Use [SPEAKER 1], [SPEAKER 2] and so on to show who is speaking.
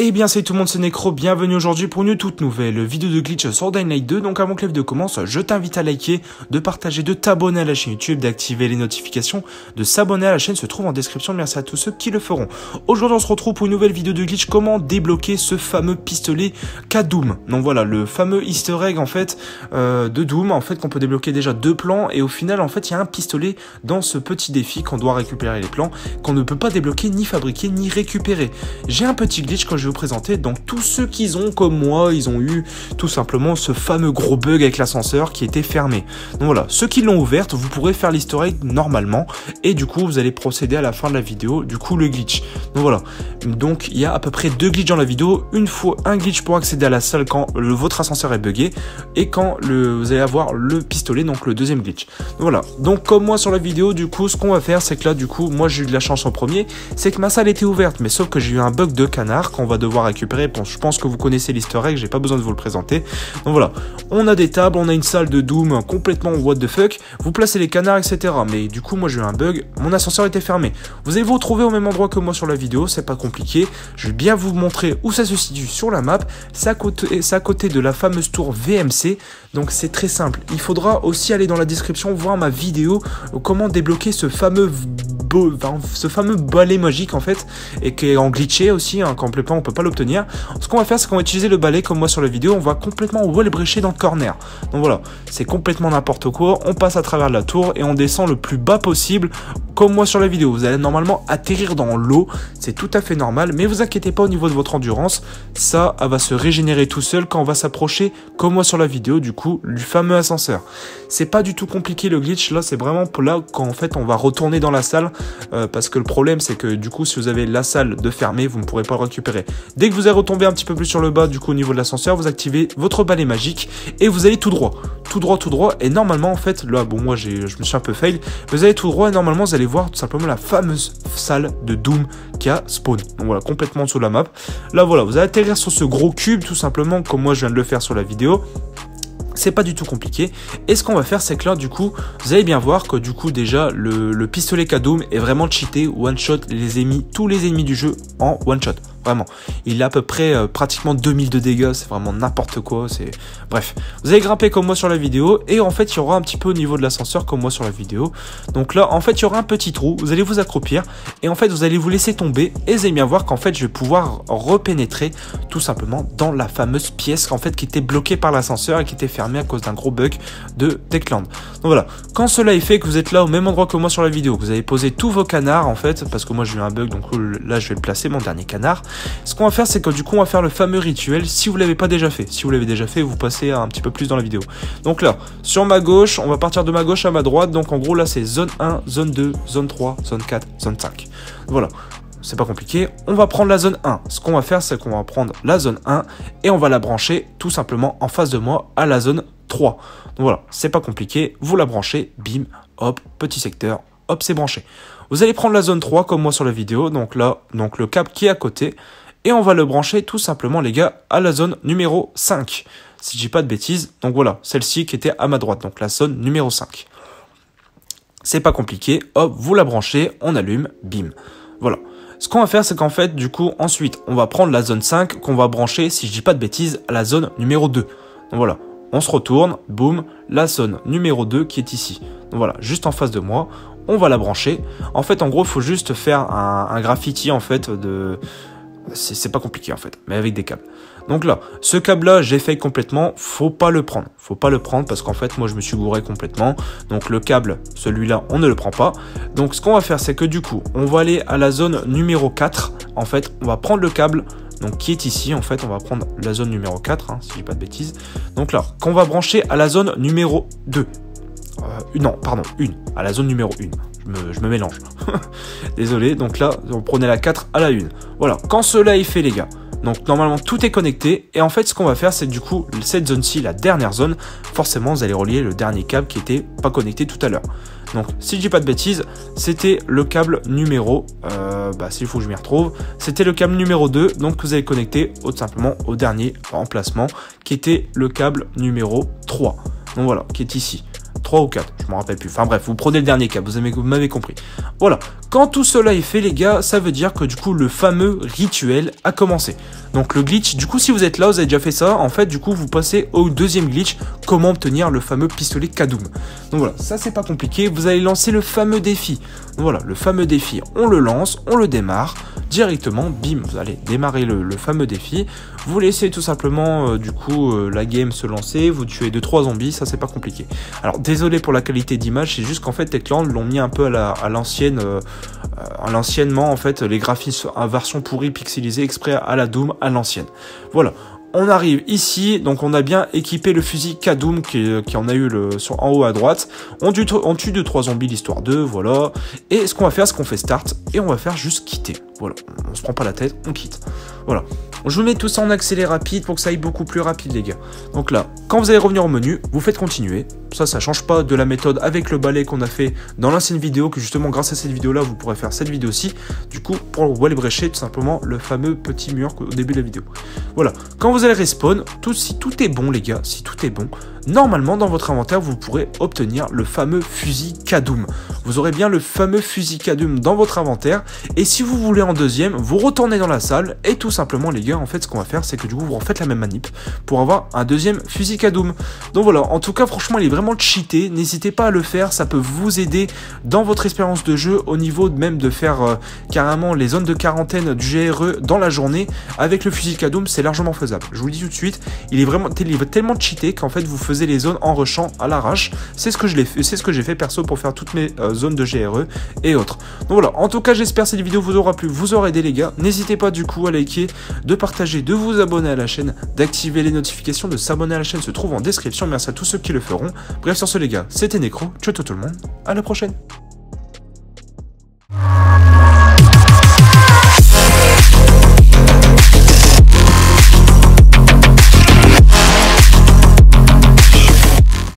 [SPEAKER 1] Eh bien salut tout le monde, c'est Necro, bienvenue aujourd'hui pour une toute nouvelle vidéo de glitch sur Dying Light 2. Donc avant que la vidéo commence, je t'invite à liker, de partager, de t'abonner à la chaîne YouTube, d'activer les notifications, de s'abonner à la chaîne, se trouve en description. Merci à tous ceux qui le feront. Aujourd'hui on se retrouve pour une nouvelle vidéo de glitch, comment débloquer ce fameux pistolet qu'a Doom. Donc voilà, le fameux easter egg en fait de Doom, en fait qu'on peut débloquer déjà 2 plans et au final en fait il y a un pistolet dans ce petit défi qu'on doit récupérer les plans, qu'on ne peut pas débloquer, ni fabriquer, ni récupérer. J'ai un petit glitch quand je vais vous présenter, donc tous ceux qui ont comme moi, ils ont eu tout simplement ce fameux gros bug avec l'ascenseur qui était fermé. Donc voilà, ceux qui l'ont ouverte, vous pourrez faire l'easter egg normalement et du coup vous allez procéder à la fin de la vidéo, du coup le glitch. Donc voilà, donc il y a à peu près 2 glitches dans la vidéo, un glitch pour accéder à la salle quand votre ascenseur est buggé et quand vous allez avoir le pistolet, donc le deuxième glitch. Donc voilà, donc comme moi sur la vidéo, du coup ce qu'on va faire c'est que là du coup moi j'ai eu de la chance en premier, c'est que ma salle était ouverte, mais sauf que j'ai eu un bug de canard qu'on va devoir récupérer. Bon, je pense que vous connaissez l'easter egg, j'ai pas besoin de vous le présenter. Donc voilà, on a des tables, on a une salle de Doom complètement what the fuck, vous placez les canards etc. Mais du coup moi j'ai eu un bug, mon ascenseur était fermé. Vous allez vous retrouver au même endroit que moi sur la vidéo, c'est pas compliqué. Je vais bien vous montrer où ça se situe sur la map. C'est à côté de la fameuse tour VMC. Donc c'est très simple, il faudra aussi aller dans la description voir ma vidéo comment débloquer ce fameux balai magique en fait, et qui est en glitché aussi, hein, complètement on peut pas l'obtenir. Ce qu'on va faire c'est qu'on va utiliser le balai comme moi sur la vidéo, on va complètement wall breacher dans le corner. Donc voilà, c'est complètement n'importe quoi, on passe à travers la tour et on descend le plus bas possible comme moi sur la vidéo. Vous allez normalement atterrir dans l'eau, c'est tout à fait normal, mais vous inquiétez pas au niveau de votre endurance, ça va se régénérer tout seul quand on va s'approcher comme moi sur la vidéo du coup du fameux ascenseur. C'est pas du tout compliqué le glitch, là c'est vraiment pour là quand en fait on va retourner dans la salle, parce que le problème c'est que du coup si vous avez la salle de fermée vous ne pourrez pas le récupérer. Dès que vous allez retomber un petit peu plus sur le bas du coup au niveau de l'ascenseur, vous activez votre balai magique et vous allez tout droit et normalement en fait là bon moi je me suis un peu fail, vous allez tout droit et normalement vous allez voir tout simplement la fameuse salle de Doom qui a spawn. Donc voilà, complètement sous la map. Là voilà, vous allez atterrir sur ce gros cube tout simplement comme moi je viens de le faire sur la vidéo. C'est pas du tout compliqué. Et ce qu'on va faire, c'est que là, du coup, vous allez bien voir que du coup, déjà, le pistolet K-Doom est vraiment cheaté, one-shot tous les ennemis du jeu en one-shot. Vraiment. Il a à peu près pratiquement 2000 de dégâts, c'est vraiment n'importe quoi. Bref, vous allez grimper comme moi sur la vidéo et en fait, il y aura un petit peu au niveau de l'ascenseur comme moi sur la vidéo. Donc là, en fait, il y aura un petit trou, vous allez vous accroupir et en fait, vous allez vous laisser tomber et vous allez bien voir qu'en fait, je vais pouvoir repénétrer tout simplement dans la fameuse pièce en fait qui était bloquée par l'ascenseur et qui était fermée à cause d'un gros bug de Techland. Donc voilà, quand cela est fait, que vous êtes là au même endroit que moi sur la vidéo, que vous avez posé tous vos canards en fait, parce que moi j'ai eu un bug, donc là je vais le placer, mon dernier canard. Ce qu'on va faire, c'est que du coup on va faire le fameux rituel si vous l'avez pas déjà fait. Si vous l'avez déjà fait, vous passez un petit peu plus dans la vidéo. Donc là, sur ma gauche, on va partir de ma gauche à ma droite, donc en gros là c'est zone 1, zone 2, zone 3, zone 4, zone 5. Voilà. C'est pas compliqué, on va prendre la zone 1. Ce qu'on va faire, c'est qu'on va prendre la zone 1 et on va la brancher tout simplement en face de moi à la zone 3. Donc voilà, c'est pas compliqué, vous la branchez, bim, hop, petit secteur, hop, c'est branché. Vous allez prendre la zone 3 comme moi sur la vidéo, donc là, donc le câble qui est à côté, et on va le brancher tout simplement les gars à la zone numéro 5. Si je dis pas de bêtises, donc voilà, celle-ci qui était à ma droite, donc la zone numéro 5. C'est pas compliqué, hop, vous la branchez, on allume, bim, voilà. Ce qu'on va faire, c'est qu'en fait, du coup, ensuite, on va prendre la zone 5 qu'on va brancher, si je dis pas de bêtises, à la zone numéro 2. Donc voilà, on se retourne, boum, la zone numéro 2 qui est ici. Donc voilà, juste en face de moi, on va la brancher. En fait, en gros, il faut juste faire un graffiti, en fait, c'est pas compliqué, en fait, mais avec des câbles. Donc là, ce câble-là, j'ai failli complètement, faut pas le prendre. Faut pas le prendre parce qu'en fait, moi, je me suis gouré complètement. Donc le câble, celui-là, on ne le prend pas. Donc ce qu'on va faire, c'est que du coup, on va aller à la zone numéro 4. En fait, on va prendre le câble, donc qui est ici. En fait, on va prendre la zone numéro 4, hein, si je dis pas de bêtises. Donc là, qu'on va brancher à la zone numéro 2. À la zone numéro 1. Je me mélange. Désolé, donc là, on prenait la 4 à la 1. Voilà, quand cela est fait, les gars. Donc normalement tout est connecté et en fait ce qu'on va faire c'est du coup cette zone-ci, la dernière zone, forcément vous allez relier le dernier câble qui était pas connecté tout à l'heure. Donc si je dis pas de bêtises, c'était le câble numéro, s'il faut que je m'y retrouve, c'était le câble numéro 2, donc vous allez connecter tout simplement au dernier emplacement qui était le câble numéro 3. Donc voilà, qui est ici. 3 ou 4, je me rappelle plus. Enfin bref, vous prenez le dernier cap, vous m'avez compris. Voilà, quand tout cela est fait les gars, ça veut dire que du coup le fameux rituel a commencé. Donc le glitch, du coup si vous êtes là, vous avez déjà fait ça, en fait du coup vous passez au deuxième glitch, comment obtenir le fameux pistolet Kadoum. Donc voilà, ça c'est pas compliqué, vous allez lancer le fameux défi. Donc voilà, le fameux défi, on le lance, on le démarre, directement, bim, vous allez démarrer le fameux défi, vous laissez tout simplement du coup la game se lancer, vous tuez 2-3 zombies, ça c'est pas compliqué. Alors désolé pour la qualité d'image, c'est juste qu'en fait Techland l'ont mis un peu à l'anciennement en fait, les graphismes en version pourrie pixelisée exprès à la Doom à l'ancienne. Voilà. On arrive ici, donc on a bien équipé le fusil Kadoum qui en a eu en haut à droite. On tue 2-3 zombies l'histoire 2, voilà. Et ce qu'on va faire, c'est qu'on fait start et on va faire juste quitter. Voilà, on se prend pas la tête, on quitte. Voilà. Je vous mets tout ça en accéléré rapide pour que ça aille beaucoup plus rapide les gars. Donc là, quand vous allez revenir au menu, vous faites continuer. Ça change pas de la méthode avec le balai qu'on a fait dans l'ancienne vidéo, que justement grâce à cette vidéo là, vous pourrez faire cette vidéo aussi. Du coup, pour aller brécher tout simplement le fameux petit mur au début de la vidéo. Voilà, quand vous allez respawn, si tout est bon les gars, si tout est bon, normalement dans votre inventaire, vous pourrez obtenir le fameux fusil Kadoum. Vous aurez bien le fameux fusil Kadoum dans votre inventaire. Et si vous voulez en deuxième, vous retournez dans la salle et tout simplement les gars, en fait ce qu'on va faire, c'est que du coup vous refaites la même manip pour avoir un deuxième fusil Kadoum. Donc voilà, en tout cas franchement il est vraiment cheaté, n'hésitez pas à le faire, ça peut vous aider dans votre expérience de jeu au niveau même de faire carrément les zones de quarantaine du GRE dans la journée avec le fusil Kadoum, c'est largement faisable. Je vous le dis tout de suite, il est tellement cheaté qu'en fait vous faisiez les zones en rushant à l'arrache. C'est ce que j'ai fait perso pour faire toutes mes zones de GRE et autres. Donc voilà, en tout cas j'espère que cette vidéo vous aura plu, vous aura aidé les gars. N'hésitez pas du coup à liker, de partager, de vous abonner à la chaîne, d'activer les notifications, de s'abonner à la chaîne se trouve en description. Merci à tous ceux qui le feront. Bref sur ce les gars, c'était Necro, ciao tout le monde, à la prochaine.